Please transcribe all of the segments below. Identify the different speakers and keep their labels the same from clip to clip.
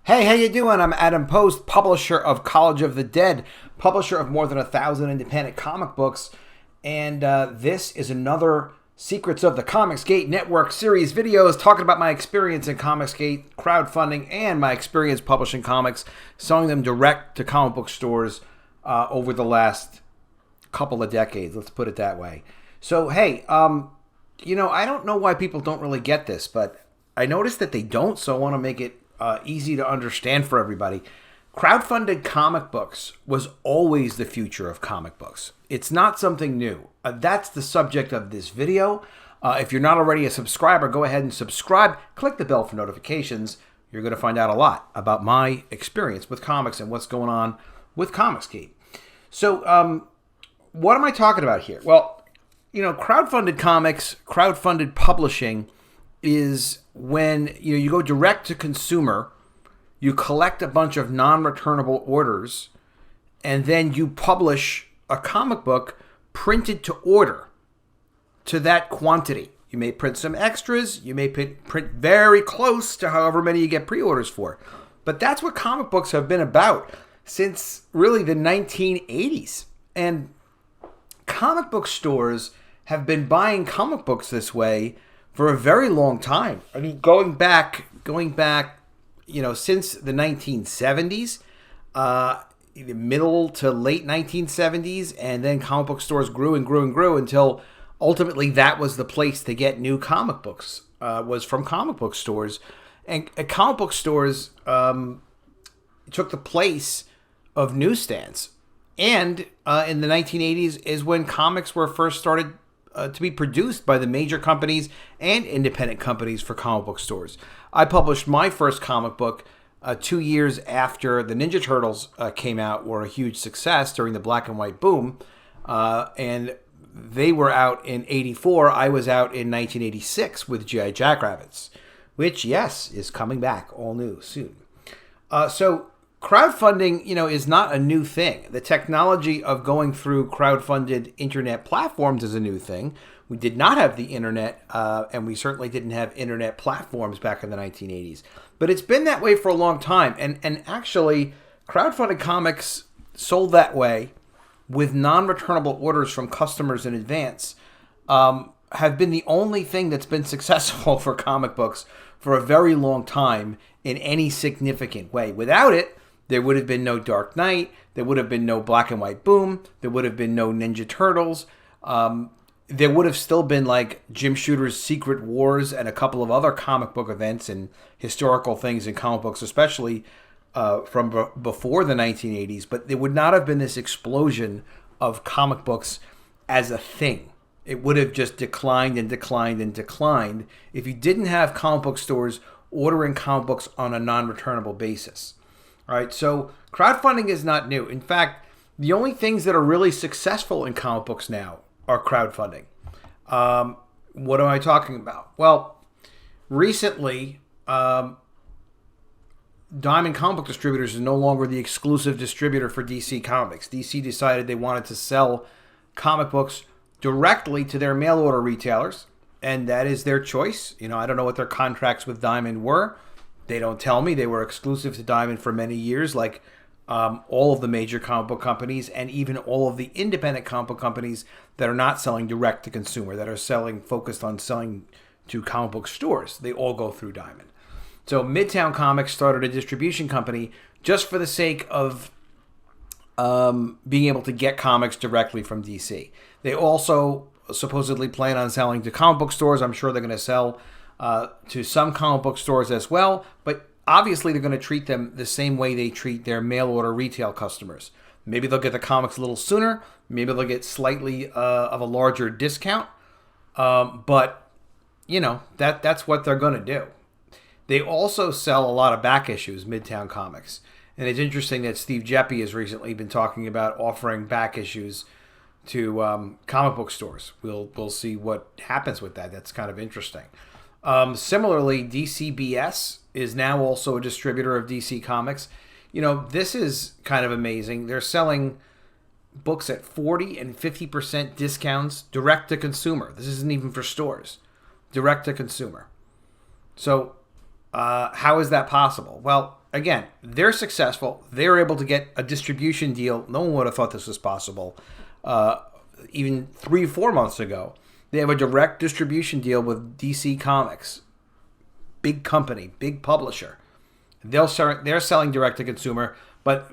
Speaker 1: Hey, how you doing? I'm Adam Post, publisher of College of the Dead, publisher of more than 1,000 independent comic books, and this is another Secrets of the ComicsGate Network series videos talking about my experience in ComicsGate, crowdfunding, and my experience publishing comics, selling them direct to comic book stores over the last couple of decades, let's put it that way. So, hey, you know, I don't know why people don't really get this, but I noticed that they don't, so I want to make it easy to understand for everybody. Crowdfunded comic books was always the future of comic books. It's not something new. That's the subject of this video. If you're not already a subscriber, go ahead and subscribe. Click the bell for notifications. You're going to find out a lot about my experience with comics and what's going on with ComicsGate. So, what am I talking about here? Well, you know, crowdfunded comics, crowdfunded publishing is when you go direct to consumer, you collect a bunch of non-returnable orders, and then you publish a comic book printed to order to that quantity. You may print some extras, you may print very close to however many you get pre-orders for. But that's what comic books have been about since really the 1980s. And comic book stores have been buying comic books this way for a very long time. I mean, going back, you know, since the 1970s, middle to late 1970s, and then comic book stores grew and grew and grew until ultimately that was the place to get new comic books, was from comic book stores. And comic book stores took the place of newsstands. And in the 1980s is when comics were first started to be produced by the major companies and independent companies for comic book stores. I published my first comic book 2 years after the Ninja Turtles came out, were a huge success during the black and white boom. And they were out in 84. I was out in 1986 with G.I. Jackrabbits, which, yes, is coming back all new soon. So crowdfunding, you know, is not a new thing. The technology of going through crowdfunded internet platforms is a new thing. We did not have the internet, and we certainly didn't have internet platforms back in the 1980s. But it's been that way for a long time. And actually, crowdfunded comics sold that way with non-returnable orders from customers in advance have been the only thing that's been successful for comic books for a very long time in any significant way. Without it, there would have been no Dark Knight. There would have been no black and white boom. There would have been no Ninja Turtles. There would have still been like Jim Shooter's Secret Wars and a couple of other comic book events and historical things in comic books, especially from before the 1980s. But there would not have been this explosion of comic books as a thing. It would have just declined and declined and declined if you didn't have comic book stores ordering comic books on a non-returnable basis. All right, so crowdfunding is not new. In fact, the only things that are really successful in comic books now are crowdfunding. What am I talking about? Well, recently, Diamond Comic Book Distributors is no longer the exclusive distributor for DC Comics. DC decided they wanted to sell comic books directly to their mail order retailers, and that is their choice. You know, I don't know what their contracts with Diamond were. They don't tell me. They were exclusive to Diamond for many years, like all of the major comic book companies and even all of the independent comic book companies that are not selling direct to consumer, that are focused on selling to comic book stores. They all go through Diamond. So Midtown Comics started a distribution company just for the sake of being able to get comics directly from DC. They also supposedly plan on selling to comic book stores. I'm sure they're going to sell to some comic book stores as well. But obviously they're going to treat them the same way they treat their mail order retail customers. Maybe they'll get the comics a little sooner. Maybe they'll get slightly of a larger discount. But, that's what they're going to do. They also sell a lot of back issues, Midtown Comics. And it's interesting that Steve Geppi has recently been talking about offering back issues to comic book stores. We'll see what happens with that. That's kind of interesting. Similarly, DCBS is now also a distributor of DC Comics. This is kind of amazing. They're selling books at 40 and 50% discounts direct to consumer. This isn't even for stores. Direct to consumer. So how is that possible? Well, again, they're successful. They're able to get a distribution deal. No one would have thought this was possible even 3-4 months ago. They have a direct distribution deal with DC Comics. Big company, big publisher. They're selling direct to consumer, but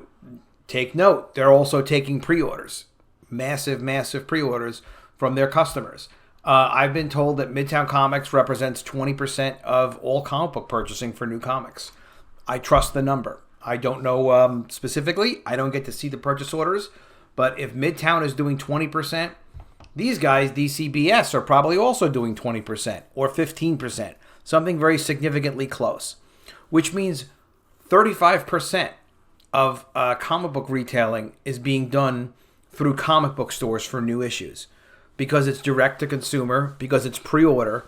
Speaker 1: take note, they're also taking pre-orders. Massive pre-orders from their customers. I've been told that Midtown Comics represents 20% of all comic book purchasing for new comics. I trust the number. I don't know specifically. I don't get to see the purchase orders. But if Midtown is doing 20%, these guys, DCBS, are probably also doing 20% or 15%. Something very significantly close. Which means 35% of comic book retailing is being done through comic book stores for new issues. Because it's direct to consumer, because it's pre-order,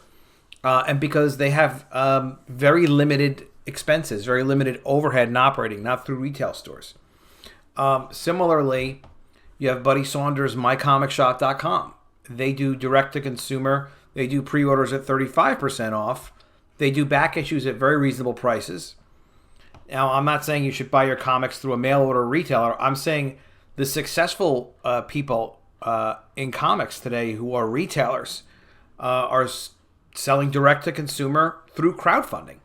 Speaker 1: and because they have very limited expenses, very limited overhead and operating, not through retail stores. Similarly, you have Buddy Saunders' MyComicShop.com. They do direct to consumer. They do pre-orders at 35% off. They do back issues at very reasonable prices. Now, I'm not saying you should buy your comics through a mail order retailer. I'm saying the successful people in comics today who are retailers are selling direct to consumer through crowdfunding.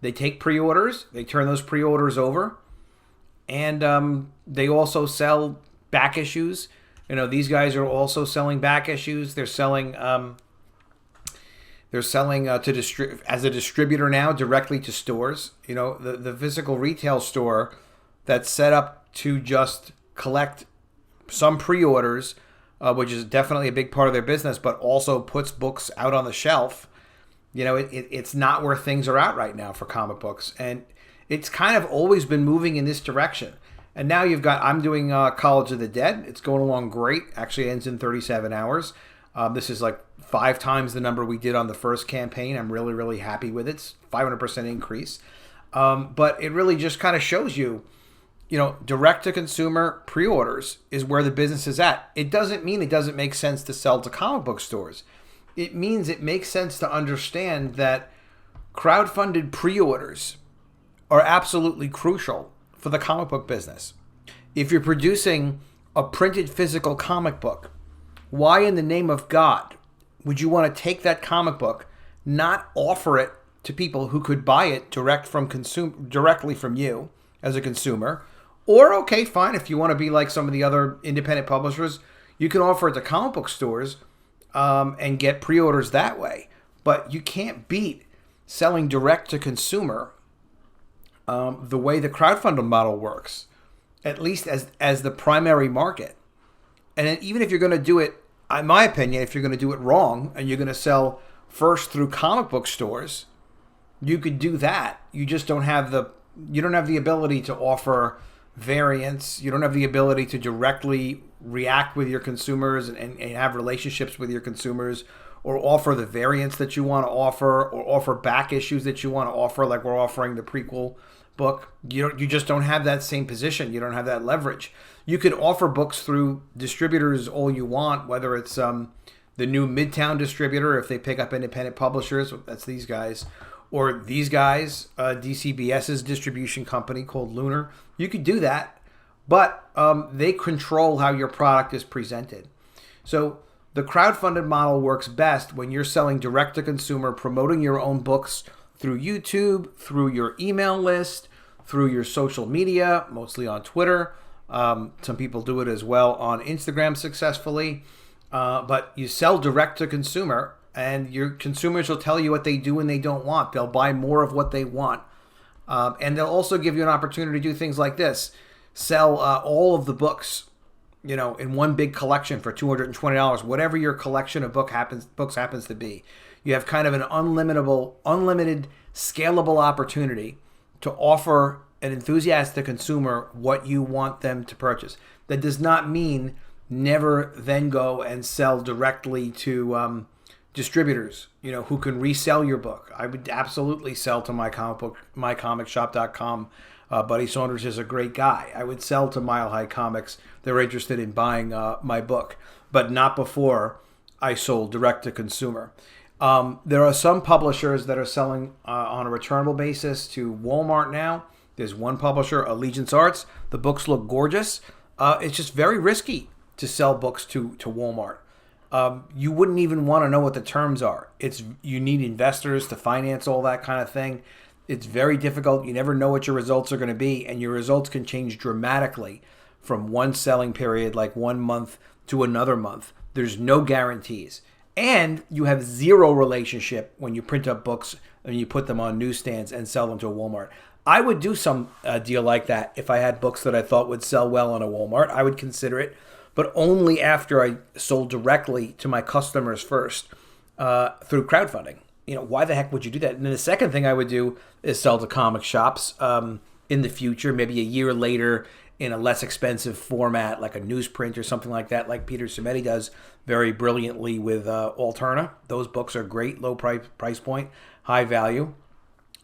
Speaker 1: They take pre-orders, they turn those pre-orders over, and they also sell back issues. These guys are also selling back issues. They're selling as a distributor now directly to stores. The physical retail store that's set up to just collect some pre-orders, which is definitely a big part of their business, but also puts books out on the shelf. It's not where things are at right now for comic books. And it's kind of always been moving in this direction. And now I'm doing College of the Dead. It's going along great. Actually ends in 37 hours. This is like 5 times the number we did on the first campaign. I'm really, really happy with it. It's 500% increase. But it really just kind of shows you, direct to consumer pre-orders is where the business is at. It doesn't mean it doesn't make sense to sell to comic book stores. It means it makes sense to understand that crowdfunded pre-orders are absolutely crucial for the comic book business. If you're producing a printed physical comic book, why in the name of God would you want to take that comic book, not offer it to people who could buy it directly from you as a consumer? Or, okay, fine, if you want to be like some of the other independent publishers, you can offer it to comic book stores and get pre-orders that way. But you can't beat selling direct to consumer the way the crowdfunding model works, at least as the primary market. And then even if you're going to do it, in my opinion, if you're going to do it wrong and you're going to sell first through comic book stores, you could do that. You just don't have the ability to offer variants. You don't have the ability to directly react with your consumers and have relationships with your consumers, or offer the variants that you want to offer, or offer back issues that you want to offer, like we're offering the prequel book. You just don't have that same position. You don't have that leverage. You can offer books through distributors all you want, whether it's the new Midtown distributor, if they pick up independent publishers, that's these guys, or these guys, DCBS's distribution company called Lunar. You could do that, but they control how your product is presented. So the crowdfunded model works best when you're selling direct to consumer, promoting your own books through YouTube, through your email list, through your social media, mostly on Twitter. Some people do it as well on Instagram successfully. But you sell direct to consumer, and your consumers will tell you what they do and they don't want. They'll buy more of what they want. And they'll also give you an opportunity to do things like this. Sell all of the books, in one big collection for $220, whatever your collection of books happens to be. You have kind of an unlimited, scalable opportunity to offer an enthusiastic consumer what you want them to purchase. That does not mean never then go and sell directly to distributors, who can resell your book. I would absolutely sell to mycomicshop.com. Buddy Saunders is a great guy. I would sell to Mile High Comics. They're interested in buying my book, but not before I sold direct to consumer. There are some publishers that are selling on a returnable basis to Walmart now. There's one publisher, Allegiance Arts. The books look gorgeous. It's just very risky to sell books to Walmart. You wouldn't even want to know what the terms are. You need investors to finance all that kind of thing. It's very difficult. You never know what your results are going to be, and your results can change dramatically from one selling period, like 1 month, to another month. There's no guarantees. And you have zero relationship when you print up books and you put them on newsstands and sell them to a Walmart. I would do some deal like that if I had books that I thought would sell well on a Walmart. I would consider it, but only after I sold directly to my customers first through crowdfunding. Why the heck would you do that? And then the second thing I would do is sell to comic shops in the future, maybe a year later, in a less expensive format, like a newsprint or something like that, like Peter Simeti does very brilliantly with Alterna. Those books are great, low price point, high value.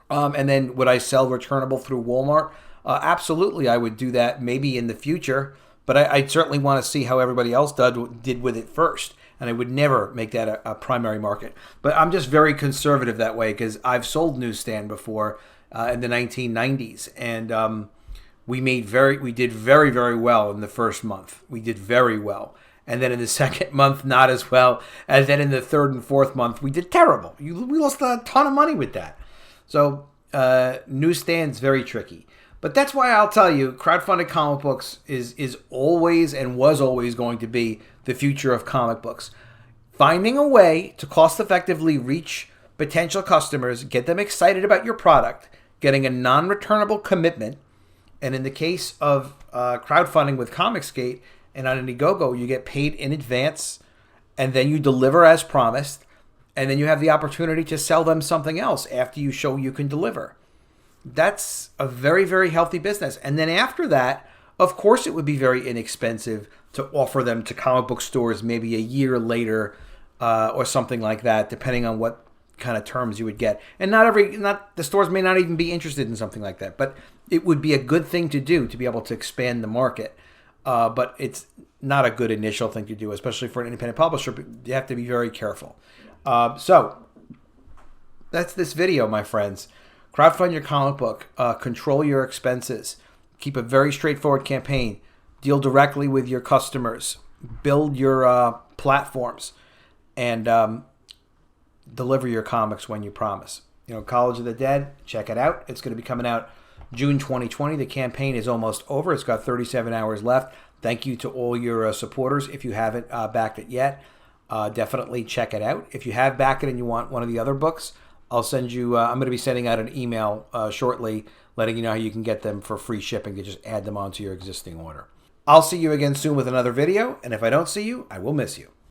Speaker 1: And then would I sell returnable through Walmart? Absolutely, I would do that maybe in the future, but I certainly want to see how everybody else did with it first. And I would never make that a primary market. But I'm just very conservative that way because I've sold newsstand before in the 1990s. And we did very, very well in the first month. We did very well. And then in the second month, not as well. And then in the third and fourth month, we did terrible. We lost a ton of money with that. So newsstand's very tricky. But that's why I'll tell you, crowdfunded comic books is always and was always going to be the future of comic books. Finding a way to cost-effectively reach potential customers, get them excited about your product, getting a non-returnable commitment, and in the case of crowdfunding with ComicsGate and on Indiegogo, you get paid in advance, and then you deliver as promised, and then you have the opportunity to sell them something else after you show you can deliver. That's a very, very healthy business. And then after that, of course, it would be very inexpensive to offer them to comic book stores maybe a year later or something like that, depending on what kind of terms you would get. And the stores may not even be interested in something like that, but it would be a good thing to do to be able to expand the market. But it's not a good initial thing to do, especially for an independent publisher. But you have to be very careful. So that's this video, my friends. Crowdfund your comic book. Control your expenses. Keep a very straightforward campaign. Deal directly with your customers. Build your platforms. And deliver your comics when you promise. College of the Dead, check it out. It's going to be coming out June 2020. The campaign is almost over. It's got 37 hours left. Thank you to all your supporters. If you haven't backed it yet, definitely check it out. If you have backed it and you want one of the other books, I'll send you, I'm going to be sending out an email shortly letting you know how you can get them for free shipping to just add them onto your existing order. I'll see you again soon with another video, and if I don't see you, I will miss you.